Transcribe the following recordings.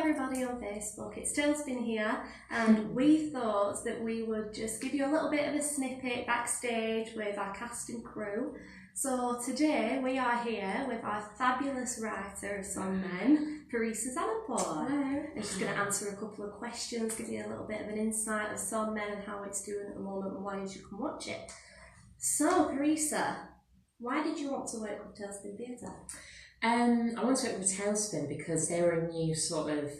everybody on Facebook, it's Tailspin here, and we thought that we would just give you a little bit of a snippet backstage with our cast and crew. So today we are here with our fabulous writer of Somme Men, Parissa Zamanpour. And she's going to answer a couple of questions, give you a little bit of an insight of Somme Men and how it's doing at the moment and why you should come watch it. So Parissa, why did you want to work with Tailspin Theatre? I wanted to work with Tailspin because they were a new sort of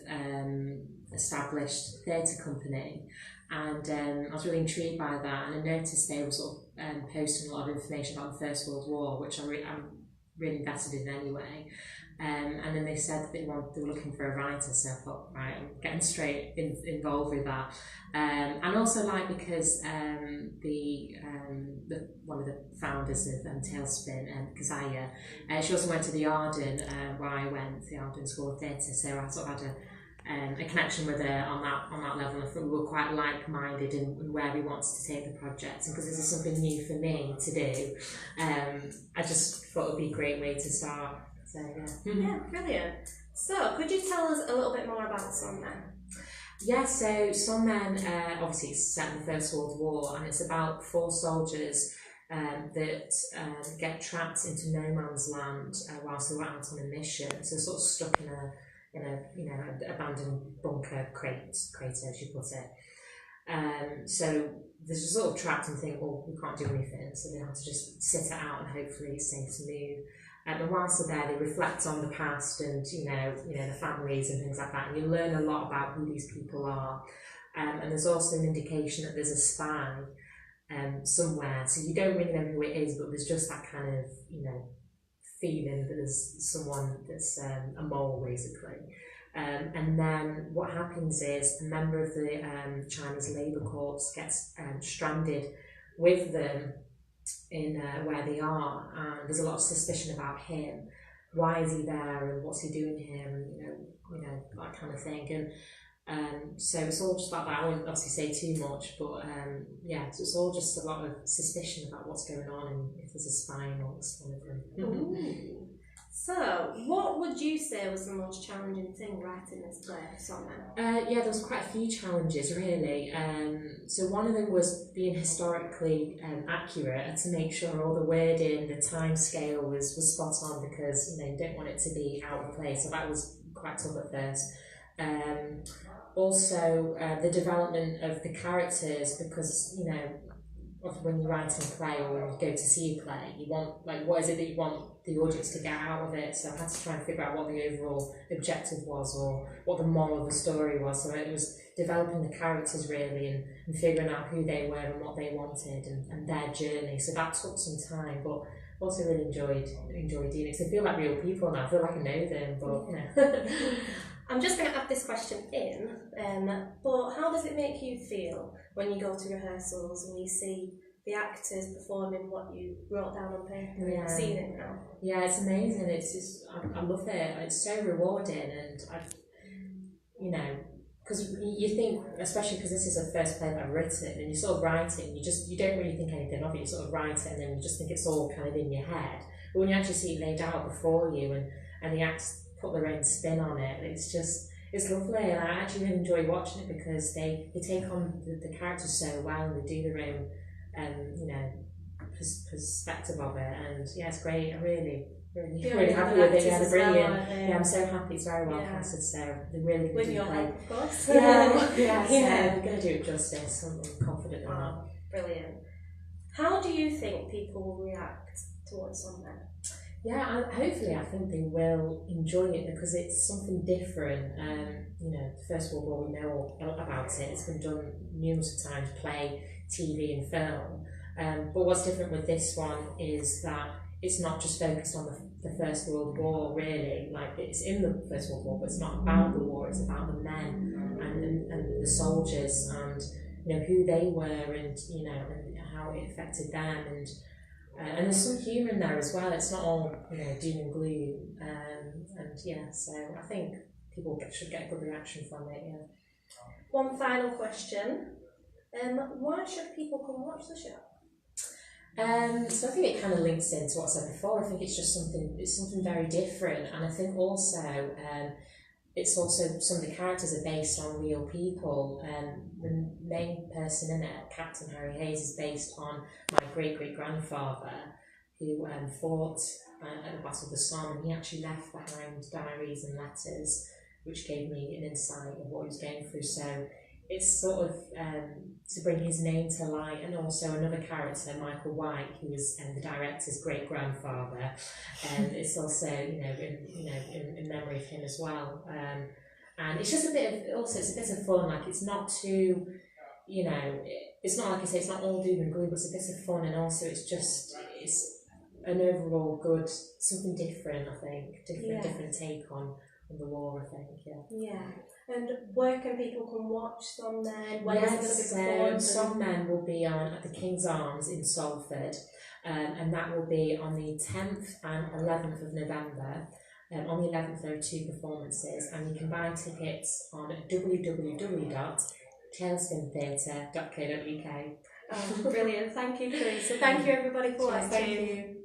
established theatre company, and I was really intrigued by that, and I noticed they were sort of posting a lot of information about the First World War, which I'm really invested in anyway. And then they said that they were looking for a writer, so I thought, right, I'm getting straight involved with that. And also because one of the founders of Tailspin, Kazaya, she also went to the Arden, where I went, the Arden School of Theatre, so I sort of had a connection with her on that level. I thought we were quite like-minded in where we wanted to take the project, and because this is something new for me to do, I just thought it would be a great way to start. So yeah, brilliant. So could you tell us a little bit more about Somme Men? Yeah, so Somme Men, obviously it's set in the First World War, and it's about 4 soldiers that get trapped into no man's land whilst they were out on a mission. So sort of stuck in an abandoned bunker crate, as you put it. So they're just sort of trapped and think, well, we can't do anything, so they have to just sit it out and hopefully it's safe to move. And whilst they're there, they reflect on the past and the families and things like that, and you learn a lot about who these people are. And there's also an indication that there's a spy somewhere, so you don't really know who it is, but there's just that kind of feeling that there's someone that's a mole basically. And then what happens is a member of the Chinese Labour Corps gets stranded with them in where they are, and there's a lot of suspicion about him. Why is he there, and what's he doing here, and that kind of thing. And so it's all just about that. I won't obviously say too much, but so it's all just a lot of suspicion about what's going on and if there's a spy amongst one of them. So, what would you say was the most challenging thing writing this play, Somme Men? There was quite a few challenges really. So one of them was being historically accurate, to make sure all the wording, the time scale was spot on, because you don't want it to be out of place. So that was quite tough at first. Also, the development of the characters, because often when you're writing a play or when you go to see a play, you want, what is it that you want the audience to get out of it? So I had to try and figure out what the overall objective was, or what the moral of the story was. So it was developing the characters really, and figuring out who they were and what they wanted, and their journey. So that took some time, but also really enjoyed doing it. So I feel like real people now. I feel like I know them, but I'm just going to add this question in, but how does it make you feel when you go to rehearsals and you see the actors performing what you wrote down on paper and seeing it now? Yeah, it's amazing. It's just, I love it. It's so rewarding, and because you think, especially because this is the first play that I've written, and you sort of write it, and you don't really think anything of it. You sort of write it, and then you just think it's all kind of in your head. But when you actually see it laid out before you, and the actors put their own spin on it, it's lovely, and I actually really enjoy watching it because they take on the characters so well, and they do their own perspective of it, and it's great. I'm really happy with it. Yeah, they're brilliant. I'm so happy. It's very well casted, so they're really good. With your help, of course. So I'm going to do it justice. I'm confident in that. Brilliant. How do you think people will react towards Somme Men? Yeah, hopefully I think they will enjoy it, because it's something different. The First World War, we know all about it. It's been done numerous times, play, TV and film. But what's different with this one is that it's not just focused on the First World War really. It's in the First World War, but it's not about the war, it's about the men and the soldiers, and who they were, and and how it affected them, and there's some humour in there as well. It's not all doom and gloom, so I think people should get a good reaction from it. One final question: why should people come watch the show? So I think it kind of links into what I said before. I think it's just something very different, and I think also it's also, some of the characters are based on real people. The main person in it, Captain Harry Hayes, is based on my great-great-grandfather, who fought at the Battle of the Somme, and he actually left behind diaries and letters, which gave me an insight of what he was going through. So it's sort of to bring his name to light, and also another character, Michael White, who was the director's great-grandfather, and it's also in memory of him as well. And it's just a bit of, also it's a bit of fun. Like, it's not too, it's not, like I say, it's not all doom and gloom, but it's a bit of fun, and also it's an overall good, something different. I think different take on the war, I think. Yeah. And where can people come watch Somme Men? When is it going to be performed? Somme Men will be on at the King's Arms in Salford, and that will be on the 10th and 11th of November. On the 11th there are 2 performances, and you can buy tickets on www.tailspintheatre.co.uk. Oh, brilliant. Thank you, Parissa. Thank you, everybody, for watching. Thank you.